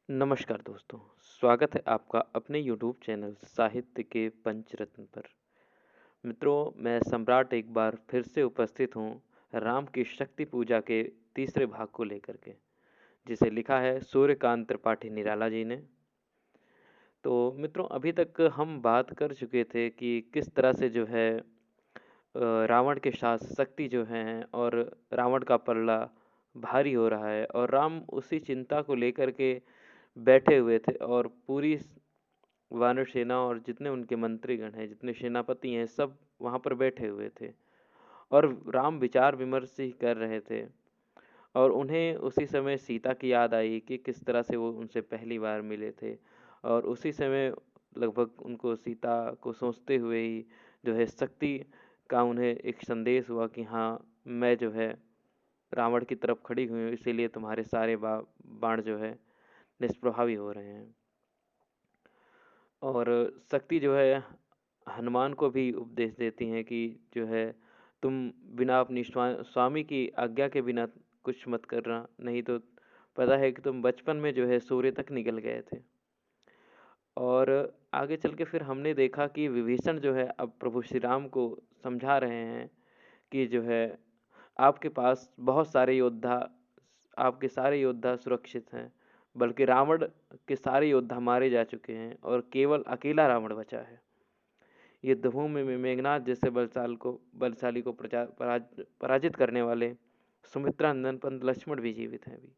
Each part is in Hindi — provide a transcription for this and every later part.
नमस्कार दोस्तों, स्वागत है आपका अपने यूट्यूब चैनल साहित्य के पंचरत्न पर। मित्रों, मैं सम्राट एक बार फिर से उपस्थित हूँ राम की शक्ति पूजा के तीसरे भाग को लेकर के, जिसे लिखा है सूर्यकांत त्रिपाठी निराला जी ने। तो मित्रों, अभी तक हम बात कर चुके थे कि किस तरह से जो है रावण के साथ शक्ति जो है और रावण का पलड़ा भारी हो रहा है और राम उसी चिंता को लेकर के बैठे हुए थे और पूरी वानर सेना और जितने उनके मंत्रीगण हैं, जितने सेनापति हैं, सब वहाँ पर बैठे हुए थे और राम विचार विमर्श ही कर रहे थे। और उन्हें उसी समय सीता की याद आई कि किस तरह से वो उनसे पहली बार मिले थे और उसी समय लगभग उनको सीता को सोचते हुए ही जो है शक्ति का उन्हें एक संदेश हुआ कि हाँ, मैं जो है रावण की तरफ खड़ी हुई हूँ, इसीलिए तुम्हारे सारे बाण जो है निष्प्रभावी हो रहे हैं। और शक्ति जो है हनुमान को भी उपदेश देती हैं कि जो है तुम बिना अपनी स्वामी की आज्ञा के बिना कुछ मत करना, नहीं तो पता है कि तुम बचपन में जो है सूर्य तक निकल गए थे। और आगे चल के फिर हमने देखा कि विभीषण जो है अब प्रभु श्री राम को समझा रहे हैं कि जो है आपके पास बहुत सारे योद्धा, आपके सारे योद्धा सुरक्षित हैं, बल्कि रावण के सारे योद्धा मारे जा चुके हैं और केवल अकेला रावण बचा है। युद्धभूमि में मेघनाद जैसे बलशाली को पराजित करने वाले सुमित्रा नंदन पंत लक्ष्मण भी जीवित हैं अभी,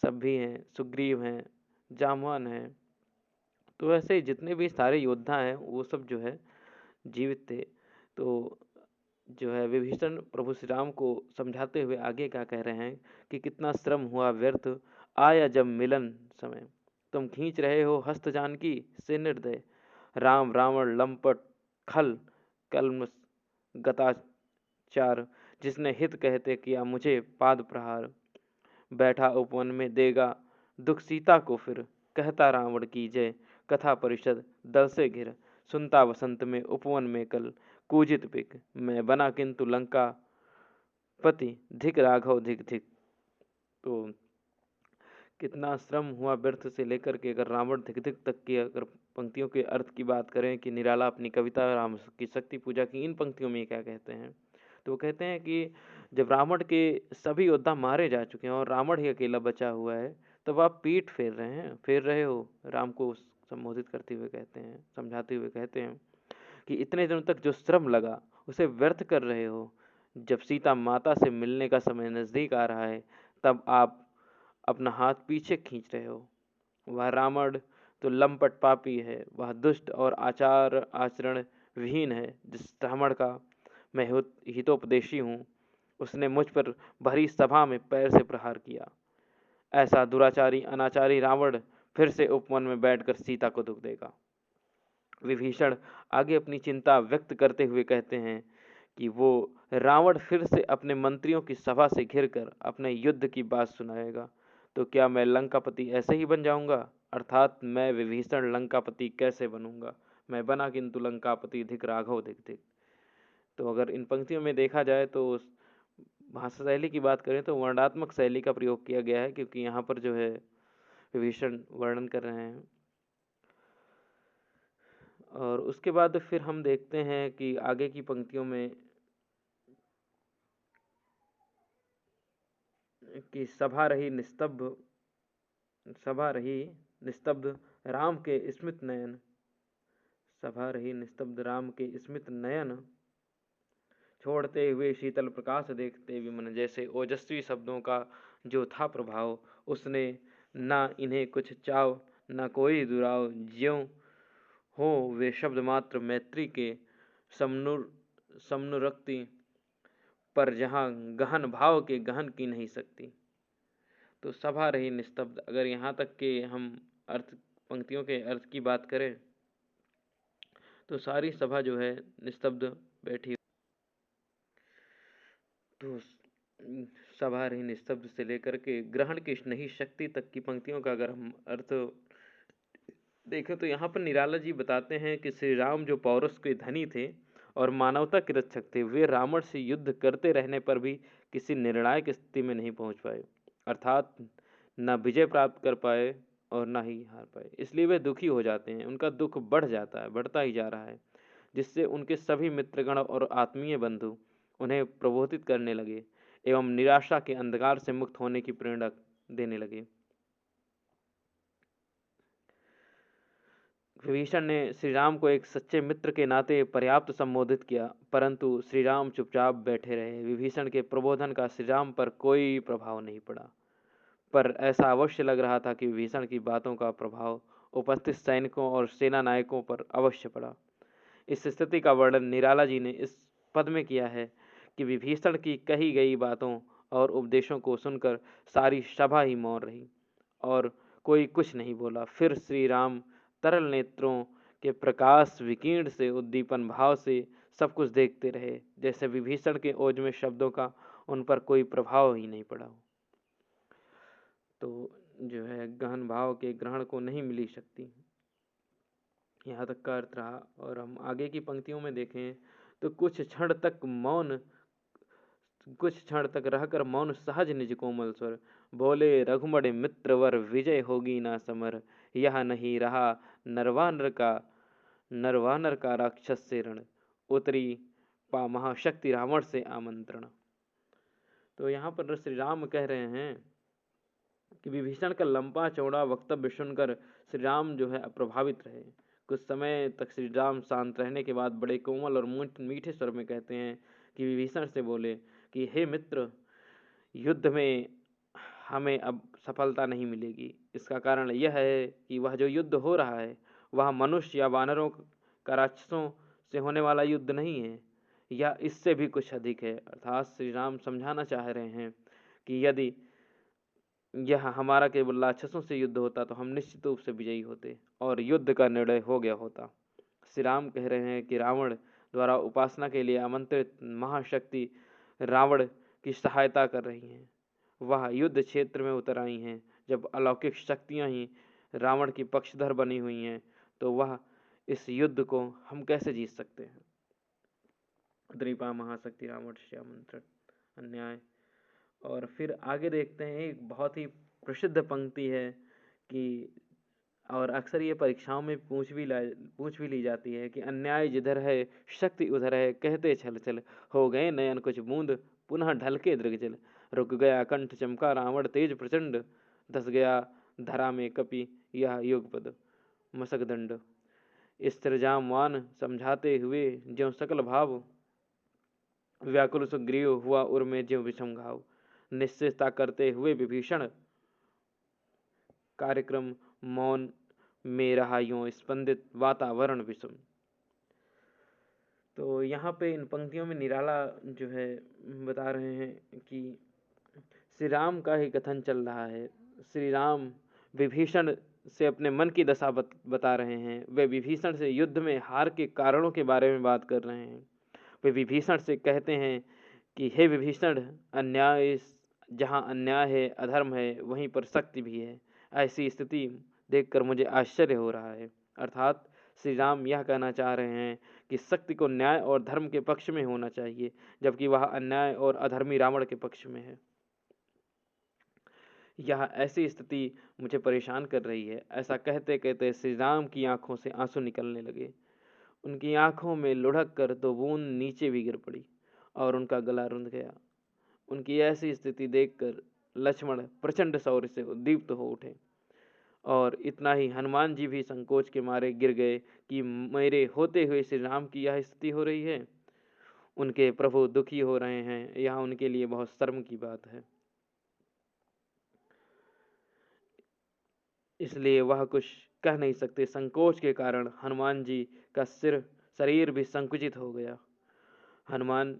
सब भी हैं, सुग्रीव हैं, जामवान हैं। तो ऐसे ही जितने भी सारे योद्धा हैं वो सब जो है जीवित थे। तो जो है विभीषण प्रभु श्री राम को समझाते हुए आगे क्या कह रहे हैं कि कितना श्रम हुआ व्यर्थ, आया जब मिलन समय, तुम खींच रहे हो हस्त जानकी से निर्दय, राम रावण लंपट खल कल्म गताचार, जिसने हित कहते किया मुझे पाद प्रहार, बैठा उपवन में देगा दुख सीता को फिर, कहता रावण की जय कथा परिषद दल से घिर, सुनता वसंत में उपवन में कल कूजित पिक, मैं बना किंतु लंका पति धिक राघव धिक धिक। तो कितना श्रम हुआ व्यर्थ से लेकर के अगर रावण धिक धिक तक की अगर पंक्तियों के अर्थ की बात करें कि निराला अपनी कविता राम की शक्ति पूजा की इन पंक्तियों में क्या कहते हैं, तो वो कहते हैं कि जब रावण के सभी योद्धा मारे जा चुके हैं और रावण ही अकेला बचा हुआ है, तब आप पीठ फेर रहे हो, राम को संबोधित करते हुए कहते हैं, समझाते हुए कहते हैं कि इतने दिनों तक जो श्रम लगा उसे व्यर्थ कर रहे हो। जब सीता माता से मिलने का समय नजदीक आ रहा है, तब आप अपना हाथ पीछे खींच रहे हो। वह रावण तो लंपट पापी है, वह दुष्ट और आचरण विहीन है, जिस रावण का मैं हितोपदेशी हूँ, उसने मुझ पर भरी सभा में पैर से प्रहार किया। ऐसा दुराचारी अनाचारी रावण फिर से उपवन में बैठकर सीता को दुख देगा। विभीषण आगे अपनी चिंता व्यक्त करते हुए कहते हैं कि वो रावण फिर से अपने मंत्रियों की सभा से घिरकर अपने युद्ध की बात सुनाएगा, तो क्या मैं लंकापति ऐसे ही बन जाऊंगा, अर्थात मैं विभीषण लंकापति कैसे बनूंगा, मैं बना किंतु लंकापति धिक राघव धिक धिक। तो अगर इन पंक्तियों में देखा जाए तो भाषा शैली की बात करें तो वर्णात्मक शैली का प्रयोग किया गया है, क्योंकि यहाँ पर जो है विभीषण वर्णन कर रहे हैं। और उसके बाद फिर हम देखते हैं कि आगे की पंक्तियों में कि सभा रही निस्तब्ध राम के स्मित नयन, सभा रही निस्तब्ध राम के स्मित नयन, छोड़ते हुए शीतल प्रकाश देखते विमन। जैसे ओजस्वी शब्दों का जो था प्रभाव, उसने ना इन्हें कुछ चाव ना कोई दुराव, ज्यों हो वे शब्द मात्र मैत्री के समनुरक्ति, पर जहाँ गहन भाव के गहन की नहीं सकती। तो सभा रही निस्तब्ध, अगर यहाँ तक के हम अर्थ पंक्तियों के अर्थ की बात करें तो सारी सभा जो है निस्तब्ध बैठी। तो सभा रही निस्तब्ध से लेकर के ग्रहण की नहीं शक्ति तक की पंक्तियों का अगर हम अर्थ देखें तो यहाँ पर निराला जी बताते हैं कि श्री राम जो पौरुष के धनी थे और मानवता के रक्षक थे, वे रावण से युद्ध करते रहने पर भी किसी निर्णायक स्थिति में नहीं पहुंच पाए, अर्थात न विजय प्राप्त कर पाए और ना ही हार पाए, इसलिए वे दुखी हो जाते हैं। उनका दुख बढ़ जाता है, बढ़ता ही जा रहा है, जिससे उनके सभी मित्रगण और आत्मीय बंधु उन्हें प्रबोधित करने लगे एवं निराशा के अंधकार से मुक्त होने की प्रेरणा देने लगे। विभीषण ने श्री राम को एक सच्चे मित्र के नाते पर्याप्त संबोधित किया, परंतु श्री राम चुपचाप बैठे रहे। विभीषण के प्रबोधन का श्री राम पर कोई प्रभाव नहीं पड़ा, पर ऐसा अवश्य लग रहा था कि विभीषण की बातों का प्रभाव उपस्थित सैनिकों और सेना नायकों पर अवश्य पड़ा। इस स्थिति का वर्णन निराला जी ने इस पद में किया है कि विभीषण की कही गई बातों और उपदेशों को सुनकर सारी सभा ही मौन रही और कोई कुछ नहीं बोला। फिर श्री राम तरल नेत्रों के प्रकाश विकीर्ण से उद्दीपन भाव से सब कुछ देखते रहे, जैसे विभीषण के ओज में शब्दों का उन पर कोई प्रभाव ही नहीं पड़ा हो। तो जो है गहन भाव के ग्रहण को नहीं मिली शक्ति, यहाँ तक का अर्थ रहा। और हम आगे की पंक्तियों में देखें तो कुछ क्षण तक रहकर मौन सहज निज कोमल स्वर, बोले रघुमण मित्रवर विजय होगी ना समर, यह नहीं रहा नरवानर का राक्षस से रण, उतरी पा महाशक्ति रावण से आमंत्रण। तो यहाँ पर श्री राम कह रहे हैं कि विभीषण का लंबा चौड़ा वक्तव्य सुनकर श्री राम जो है अप्रभावित रहे। कुछ समय तक श्री राम शांत रहने के बाद बड़े कोमल और मीठे स्वर में कहते हैं कि विभीषण से बोले कि हे मित्र, युद्ध में हमें अब सफलता नहीं मिलेगी। इसका कारण यह है कि वह जो युद्ध हो रहा है वह मनुष्य या वानरों का राक्षसों से होने वाला युद्ध नहीं है, यह इससे भी कुछ अधिक है। अर्थात श्री राम समझाना चाह रहे हैं कि यदि यह हमारा केवल राक्षसों से युद्ध होता तो हम निश्चित रूप से विजयी होते और युद्ध का निर्णय हो गया होता। श्री राम कह रहे हैं कि रावण द्वारा उपासना के लिए आमंत्रित महाशक्ति रावण की सहायता कर रही हैं। वह युद्ध क्षेत्र में उतर आई हैं। जब अलौकिक शक्तियां ही रावण की पक्षधर बनी हुई हैं तो वह इस युद्ध को हम कैसे जीत सकते हैं। द्रीपा महाशक्ति रावण से आमंत्रण अन्याय। और फिर आगे देखते हैं, एक बहुत ही प्रसिद्ध पंक्ति है कि और अक्सर ये परीक्षाओं में पूछ भी ली जाती है कि अन्याय जिधर है शक्ति उधर है, कहते छल छल हो गए नयन कुछ बूंद, पुनः ढलके दृगजल, रुक गया कंठ चमका रावण तेज प्रचंड, धस गया धरा में कपि यह युगपद मसक दंड। स्त्रिजामवान समझाते हुए ज्यों सकल भाव, व्याकुल सुग्रीव हुआ उर में ज्यों विषम घाव, निश्चितता करते हुए विभीषण कार्यक्रम मौन में रहा यूं स्पंदित वातावरण विषम। तो यहाँ पे इन पंक्तियों में निराला जो है बता रहे हैं कि श्री राम का ही कथन चल रहा है। श्री राम विभीषण से अपने मन की दशा बता रहे हैं। वे विभीषण से युद्ध में हार के कारणों के बारे में बात कर रहे हैं। वे विभीषण से कहते हैं कि हे विभीषण, जहाँ अन्याय है, अधर्म है, वहीं पर शक्ति भी है। ऐसी स्थिति देखकर मुझे आश्चर्य हो रहा है। अर्थात श्री राम यह कहना चाह रहे हैं कि शक्ति को न्याय और धर्म के पक्ष में होना चाहिए, जबकि वह अन्याय और अधर्मी रावण के पक्ष में है। यह ऐसी स्थिति मुझे परेशान कर रही है। ऐसा कहते कहते श्री राम की आंखों से आंसू निकलने लगे। उनकी आंखों में लुढ़क कर दो बूंद नीचे भी गिर पड़ी और उनका गला रुंध गया। उनकी ऐसी स्थिति देखकर लक्ष्मण प्रचंड शौर्य से उद्दीप्त हो उठे और इतना ही हनुमान जी भी संकोच के मारे गिर गए कि मेरे होते हुए श्री राम की यह स्थिति हो रही है। उनके प्रभु दुखी हो रहे हैं, यह उनके लिए बहुत शर्म की बात है। इसलिए वह कुछ कह नहीं सकते। संकोच के कारण हनुमान जी का शरीर भी संकुचित हो गया। हनुमान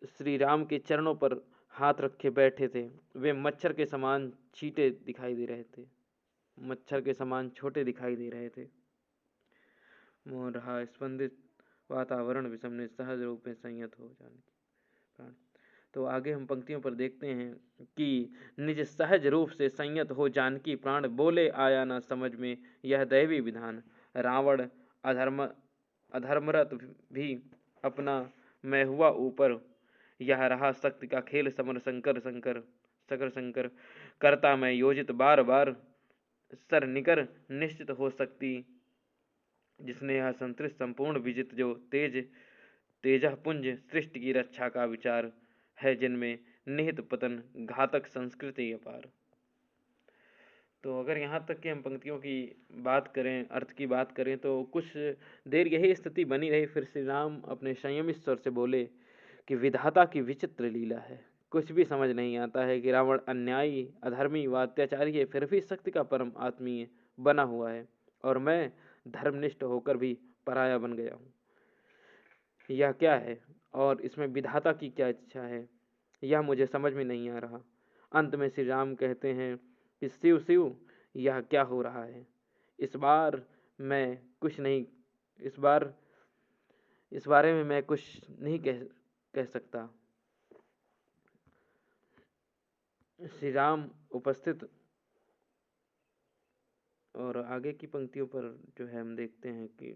श्री राम के चरणों पर हाथ रखे बैठे थे। वे मच्छर के समान छीटे दिखाई दे रहे थे, मच्छर के समान छोटे दिखाई दे रहे थे। मोहन रहा स्पंदित वातावरण विषम ने सहज रूप में संयत हो जाने। तो आगे हम पंक्तियों पर देखते हैं कि निज सहज रूप से संयत हो जानकी प्राण, बोले आया न समझ में यह दैवी विधान, रावण अधर्मरत भी अपना मैं हुआ ऊपर, यह रहा शक्ति का खेल समर शंकर शंकर शकर शंकर, करता मैं योजित बार बार सर निकर निश्चित हो सकती, जिसने यह संतृष्ट संपूर्ण विजित जो तेजः पुंज सृष्टि की रक्षा का विचार है, जिनमें निहित पतन घातक संस्कृति अपार। तो अगर यहाँ तक कि हम पंक्तियों की बात करें, अर्थ की बात करें, तो कुछ देर यही स्थिति बनी रही। फिर श्री राम अपने संयमित स्वर से बोले कि विधाता की विचित्र लीला है। कुछ भी समझ नहीं आता है कि रावण अन्यायी, अधर्मी व अत्याचारी है, फिर भी शक्ति का परम आत्मीय बना हुआ है, और मैं धर्मनिष्ठ होकर भी पराया बन गया हूँ। यह क्या है और इसमें विधाता की क्या इच्छा है, यह मुझे समझ में नहीं आ रहा। अंत में श्री राम कहते हैं कि शिव शिव, यह क्या हो रहा है। इस बारे में मैं कुछ नहीं कह सकता। श्री राम उपस्थित, और आगे की पंक्तियों पर जो है हम देखते हैं कि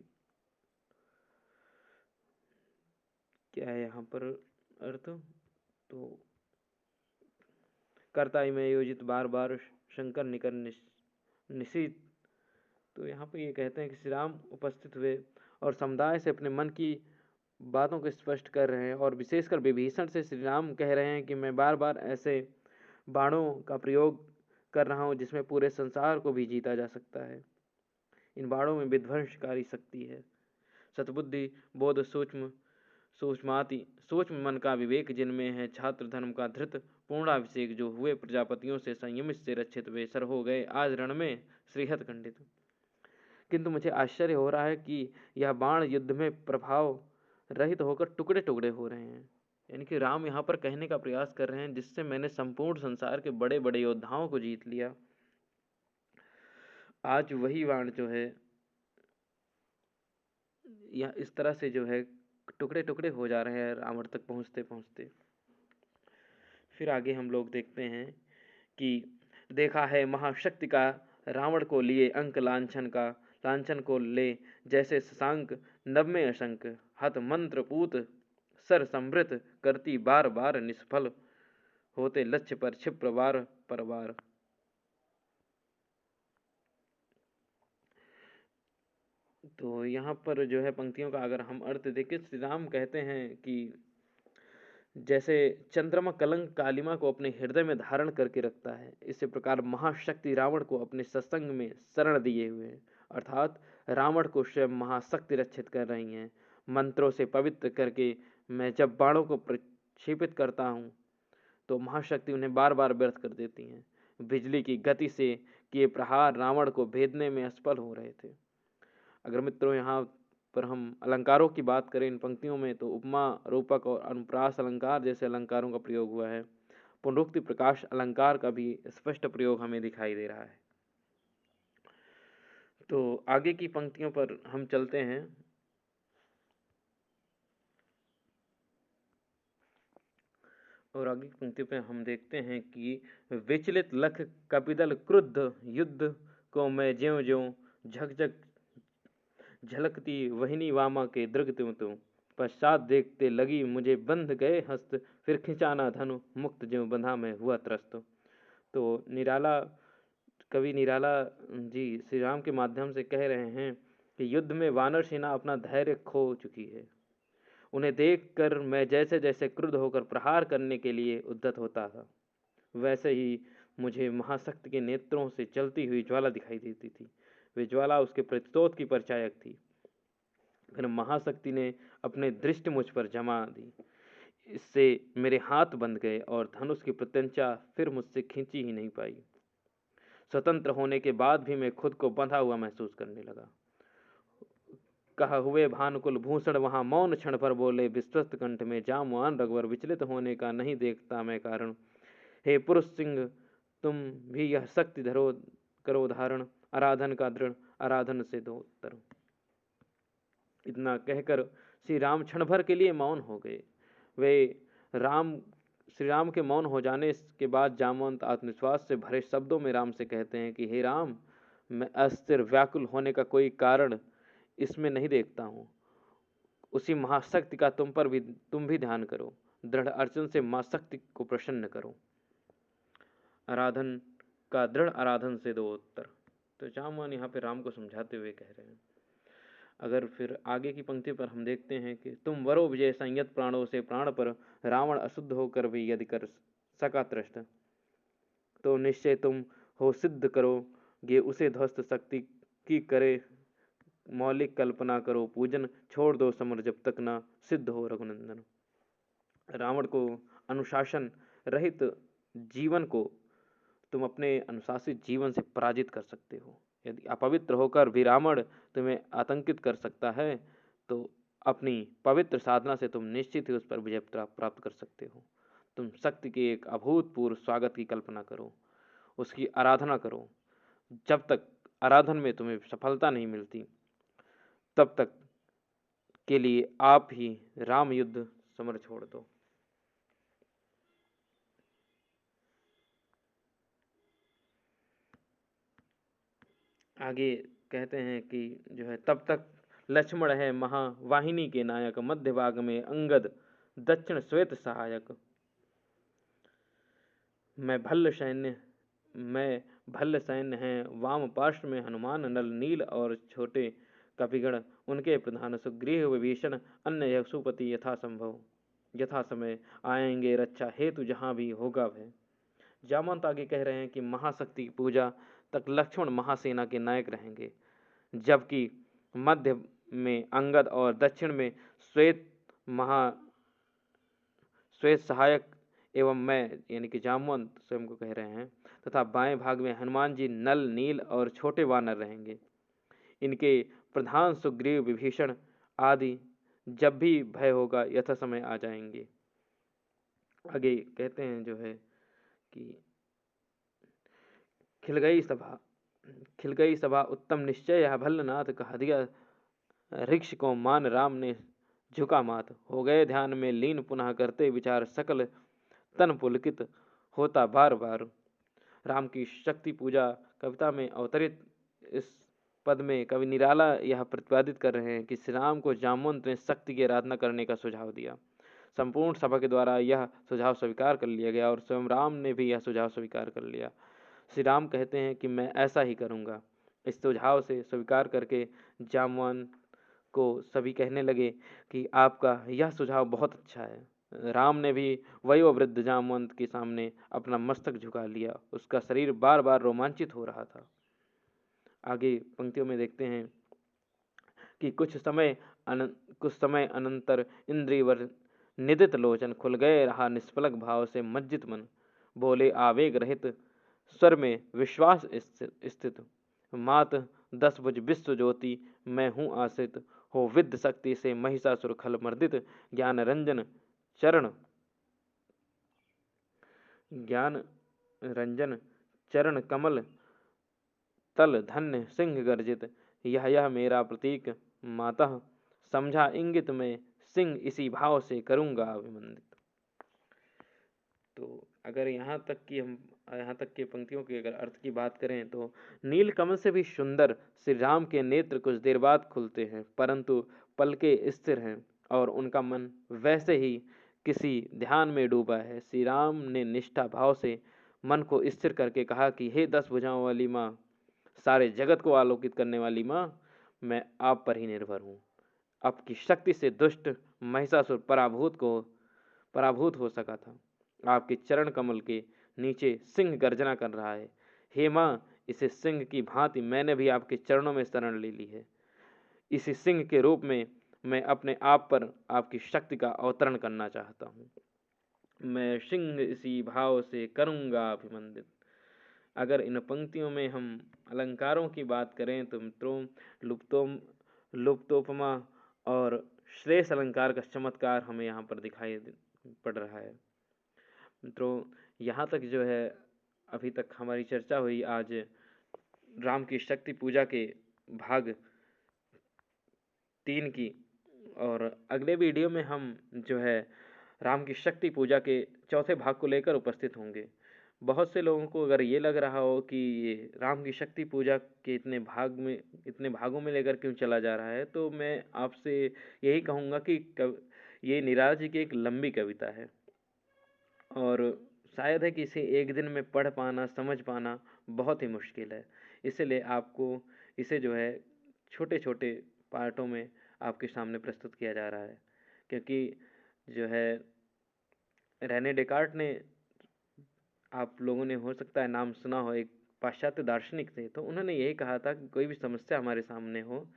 क्या है यहाँ पर अर्थ। तो कर्ताई में योजित बार बार शंकर निकर निशित। तो यहाँ पर ये कहते हैं कि श्री राम उपस्थित हुए और समुदाय से अपने मन की बातों को स्पष्ट कर रहे हैं, और विशेषकर विभीषण से श्री राम कह रहे हैं कि मैं बार बार ऐसे बाणों का प्रयोग कर रहा हूँ जिसमें पूरे संसार को भी जीता जा सकता है। इन बाणों में विध्वंसकारी शक्ति है। सतबुद्धि बोध सूक्ष्म मन का विवेक जिनमें है, छात्र धर्म का धृत पूर्णाभिषेक, जो हुए प्रजापतियों से संयमित से रक्षित वे सर हो गए आज रण में श्रीहत खंडित। किंतु मुझे आश्चर्य हो रहा है कि यह बाण युद्ध में प्रभाव रहित होकर टुकड़े टुकड़े हो रहे हैं। यानी कि राम यहाँ पर कहने का प्रयास कर रहे हैं, जिससे मैंने संपूर्ण संसार के बड़े बड़े योद्धाओं को जीत लिया, आज वही बाण जो है या इस तरह से जो है टुकड़े टुकड़े हो जा रहे हैं रावण तक पहुंचते पहुंचते। फिर आगे हम लोग देखते हैं कि देखा है महाशक्ति का रावण को लिए अंक लांछन को ले, जैसे शशांक नभ में अशंक, हत मंत्र पूत सर समृत, करती बार बार निष्फल, होते लक्ष्य पर क्षिप्र बार पर बार। तो यहाँ पर जो है पंक्तियों का अगर हम अर्थ देखें, श्री राम कहते हैं कि जैसे चंद्रमा कलंक कालिमा को अपने हृदय में धारण करके रखता है, इसी प्रकार महाशक्ति रावण को अपने सत्संग में शरण दिए हुए हैं, अर्थात रावण को स्वयं महाशक्ति रक्षित कर रही हैं। मंत्रों से पवित्र करके मैं जब बाणों को प्रक्षेपित करता हूँ तो महाशक्ति उन्हें बार बार व्यर्थ कर देती हैं। बिजली की गति से किए प्रहार रावण को भेदने में असफल हो रहे थे। अगर मित्रों यहाँ पर हम अलंकारों की बात करें इन पंक्तियों में, तो उपमा रूपक और अनुप्रास अलंकार जैसे अलंकारों का प्रयोग हुआ है। पुनरुक्ति प्रकाश अलंकार का भी स्पष्ट प्रयोग हमें दिखाई दे रहा है। तो आगे की पंक्तियों पर हम चलते हैं। और आगे की पंक्ति पर हम देखते हैं कि विचलित लख कपिदल क्रुद्ध, युद्ध को मैं ज्यों ज्यों झकझक झलकती वहिनी वामा के दृग त्यों त्यों, पश्चात देखते लगी मुझे बंध गए हस्त, फिर खिंचाना धनु मुक्त ज्यों बंधा मैं हुआ त्रस्त। तो कवि निराला जी श्री राम के माध्यम से कह रहे हैं कि युद्ध में वानर सेना अपना धैर्य खो चुकी है। उन्हें देखकर मैं जैसे जैसे क्रुद्ध होकर प्रहार करने के लिए उद्यत होता था, वैसे ही मुझे महाशक्ति के नेत्रों से चलती हुई ज्वाला दिखाई देती थी। वे ज्वाला उसके प्रतिशोध की परिचायक थी। फिर महाशक्ति ने अपने दृष्टि मुझ पर जमा दी, इससे मेरे हाथ बंध गए और धनुष की प्रत्यंचा फिर मुझसे खींची ही नहीं पाई। स्वतंत्र होने के बाद भी मैं खुद को बंधा हुआ महसूस करने लगा। कहा हुए भानुकुल भूषण वहां मौन क्षण पर बोले, विश्वस्त कंठ में जामवान रघुवर, विचलित होने का नहीं देखता मैं कारण। हे पुरुष सिंह, तुम भी यह शक्ति धरो करो धारण, आराधन का दृढ़ आराधन से दो उत्तर। इतना कहकर श्री राम क्षण भर के लिए मौन हो गए। श्री राम के मौन हो जाने के बाद जामवंत आत्मविश्वास से भरे शब्दों में राम से कहते हैं कि हे राम, मैं अस्थिर व्याकुल होने का कोई कारण इसमें नहीं देखता हूँ। उसी महाशक्ति का तुम भी ध्यान करो, दृढ़ अर्चन से मां शक्ति को प्रसन्न करो। आराधन का दृढ़ आराधन से दो उत्तर। तो जामवान यहाँ पे राम को समझाते हुए कह रहे हैं। अगर फिर आगे की पंक्ति पर हम देखते हैं कि तुम वरो विजय संयत प्राणों से प्राण पर, रावण अशुद्ध होकर भी यदि कर सका त्रस्त, तो निश्चय तुम हो सिद्ध करोगे उसे ध्वस्त, शक्ति की करे मौलिक कल्पना करो पूजन, छोड़ दो समर जब तक ना सिद्ध हो रघुनंदन। रावण को अनुशासन रहित जीवन को तुम अपने अनुशासित जीवन से पराजित कर सकते हो। यदि अपवित्र होकर भी रावण तुम्हें आतंकित कर सकता है, तो अपनी पवित्र साधना से तुम निश्चित ही उस पर विजय प्राप्त कर सकते हो। तुम शक्ति के एक अभूतपूर्व स्वागत की कल्पना करो, उसकी आराधना करो। जब तक आराधन में तुम्हें सफलता नहीं मिलती, तब तक के लिए आप ही राम युद्ध समर छोड़ दो। आगे कहते हैं कि जो है, तब तक लक्ष्मण है महावाहिनी के नायक, मध्य भाग में अंगद, दक्षिण श्वेत सहायक। मैं भल्ल सैन्य है वाम पार्श्व में हनुमान, नल नील और छोटे कपिगण उनके प्रधान, सुग्रीव विभीषण अन्य यशुपति यथा समय आएंगे, रक्षा हेतु जहाँ भी होगा भय। जामवंत आगे कह रहे हैं कि महाशक्ति की पूजा तक लक्ष्मण महासेना के नायक रहेंगे, जबकि मध्य में अंगद और दक्षिण में श्वेत सहायक एवं मैं यानी कि जामवंत स्वयं को कह रहे हैं, तथा बाएं भाग में हनुमान जी, नल नील और छोटे वानर रहेंगे। इनके प्रधान सुग्रीव विभीषण आदि जब भी भय होगा यथा समय आ जाएंगे। आगे कहते हैं जो है कि खिल गई सभा उत्तम निश्चय, यह भल्लनाथ कह दिया ऋक्ष को मान, राम ने झुका मात, हो गए ध्यान में लीन पुनः करते विचार, सकल तन पुलकित होता बार बार। राम की शक्ति पूजा कविता में अवतरित इस पद में कवि निराला यह प्रतिपादित कर रहे हैं कि श्री राम को जामवंत ने शक्ति की आराधना करने का सुझाव दिया। संपूर्ण सभा के द्वारा यह सुझाव स्वीकार कर लिया गया और स्वयं राम ने भी यह सुझाव स्वीकार कर लिया। श्री राम कहते हैं कि मैं ऐसा ही करूँगा। इस सुझाव से स्वीकार करके जामवंत को सभी कहने लगे कि आपका यह सुझाव बहुत अच्छा है। राम ने भी वयोवृद्ध जामवंत के सामने अपना मस्तक झुका लिया। उसका शरीर बार बार रोमांचित हो रहा था। आगे पंक्तियों में देखते हैं कि कुछ समय अनंतर इंद्रियवर निदित लोचन, खुल गए रहा निष्पलक भाव से मज्जित मन, बोले आवेग रहित स्वर में विश्वास स्थित, मात 10 भुज विश्व ज्योति मैं हूँ आश्रित, हो विद्ध शक्ति से महिषासुर खल मर्दित, ज्ञान रंजन चरण कमल तल धन्य सिंह गर्जित, यह मेरा प्रतीक मातः समझा इंगित में, सिंह इसी भाव से करूँगा अभिमंदित। तो अगर यहाँ तक के पंक्तियों के अगर अर्थ की बात करें तो नील कमल से भी सुंदर श्री राम के नेत्र कुछ देर बाद खुलते हैं, परंतु पलके स्थिर हैं और उनका मन वैसे ही किसी ध्यान में डूबा है। श्री राम ने निष्ठा भाव से मन को स्थिर करके कहा कि हे 10 भुजाओं वाली माँ, सारे जगत को आलोकित करने वाली माँ, मैं आप पर ही निर्भर हूँ। आपकी शक्ति से दुष्ट महिषासुर पराभूत हो सका था। आपके चरण कमल के नीचे सिंह गर्जना कर रहा है। हे माँ, इसे सिंह की भांति मैंने भी आपके चरणों में शरण ले ली है। इसी सिंह के रूप में मैं अपने आप पर आपकी शक्ति का अवतरण करना चाहता हूँ। मैं सिंह इसी भाव से करूँगा अभिमंदित। अगर इन पंक्तियों में हम अलंकारों की बात करें तो मित्रों, लुप्तोपमा और श्रेष्ठ अलंकार का चमत्कार हमें यहाँ पर दिखाई पड़ रहा है। मित्रों, यहाँ तक जो है अभी तक हमारी चर्चा हुई आज राम की शक्ति पूजा के भाग 3 की, और अगले वीडियो में हम जो है राम की शक्ति पूजा के चौथे भाग को लेकर उपस्थित होंगे। बहुत से लोगों को अगर ये लग रहा हो कि ये राम की शक्ति पूजा के इतने भागों में लेकर क्यों चला जा रहा है, तो मैं आपसे यही कहूँगा कि ये निराला जी की एक लंबी कविता है और शायद है कि इसे एक दिन में पढ़ पाना, समझ पाना बहुत ही मुश्किल है। इसीलिए आपको इसे जो है छोटे छोटे पार्टों में आपके सामने प्रस्तुत किया जा रहा है, क्योंकि जो है रेने डेकार्ट ने, आप लोगों ने हो सकता है नाम सुना हो, एक पाश्चात्य दार्शनिक थे। तो उन्होंने यही कहा था कि कोई भी समस्या हमारे सामने हो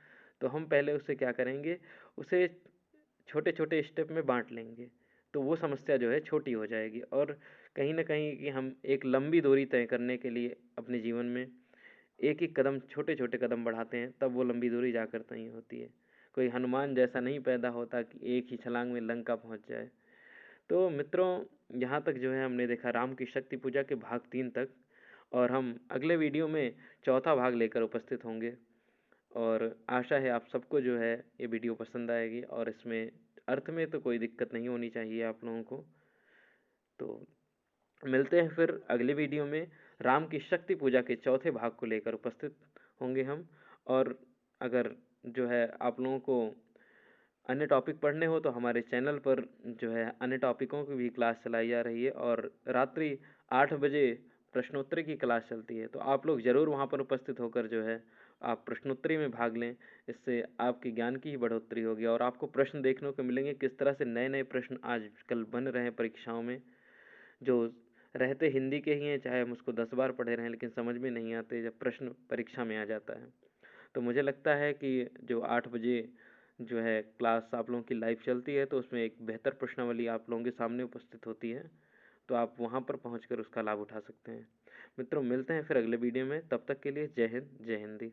तो हम पहले उसे क्या करेंगे, उसे छोटे छोटे स्टेप में बांट लेंगे, तो वो समस्या जो है छोटी हो जाएगी। और कहीं ना कहीं कि हम एक लंबी दूरी तय करने के लिए अपने जीवन में एक एक कदम, छोटे छोटे कदम बढ़ाते हैं, तब वो लंबी दूरी जाकर तय होती है। कोई हनुमान जैसा नहीं पैदा होता कि एक ही छलांग में लंका पहुंच जाए। तो मित्रों, यहाँ तक जो है हमने देखा राम की शक्ति पूजा के भाग 3 तक, और हम अगले वीडियो में चौथा भाग लेकर उपस्थित होंगे। और आशा है आप सबको जो है ये वीडियो पसंद आएगी, और इसमें अर्थ में तो कोई दिक्कत नहीं होनी चाहिए आप लोगों को। तो मिलते हैं फिर अगले वीडियो में, राम की शक्ति पूजा के चौथे भाग को लेकर उपस्थित होंगे हम। और अगर जो है आप लोगों को अन्य टॉपिक पढ़ने हो तो हमारे चैनल पर जो है अन्य टॉपिकों की भी क्लास चलाई जा रही है, और रात्रि 8 बजे प्रश्नोत्तरी की क्लास चलती है। तो आप लोग ज़रूर वहाँ पर उपस्थित होकर जो है आप प्रश्नोत्तरी में भाग लें। इससे आपके ज्ञान की ही बढ़ोतरी होगी, और आपको प्रश्न देखने को मिलेंगे किस तरह से नए नए प्रश्न आजकल बन रहे हैं परीक्षाओं में, जो रहते हिंदी के ही हैं, चाहे हम उसको 10 बार पढ़े रहें, लेकिन समझ में नहीं आते जब प्रश्न परीक्षा में आ जाता है। तो मुझे लगता है कि जो 8 बजे जो है क्लास आप लोगों की लाइव चलती है, तो उसमें एक बेहतर प्रश्नावली आप लोगों के सामने उपस्थित होती है, तो आप वहाँ पर पहुँच कर उसका लाभ उठा सकते हैं। मित्रों, मिलते हैं फिर अगले वीडियो में, तब तक के लिए जय हिंद, जय हिंदी।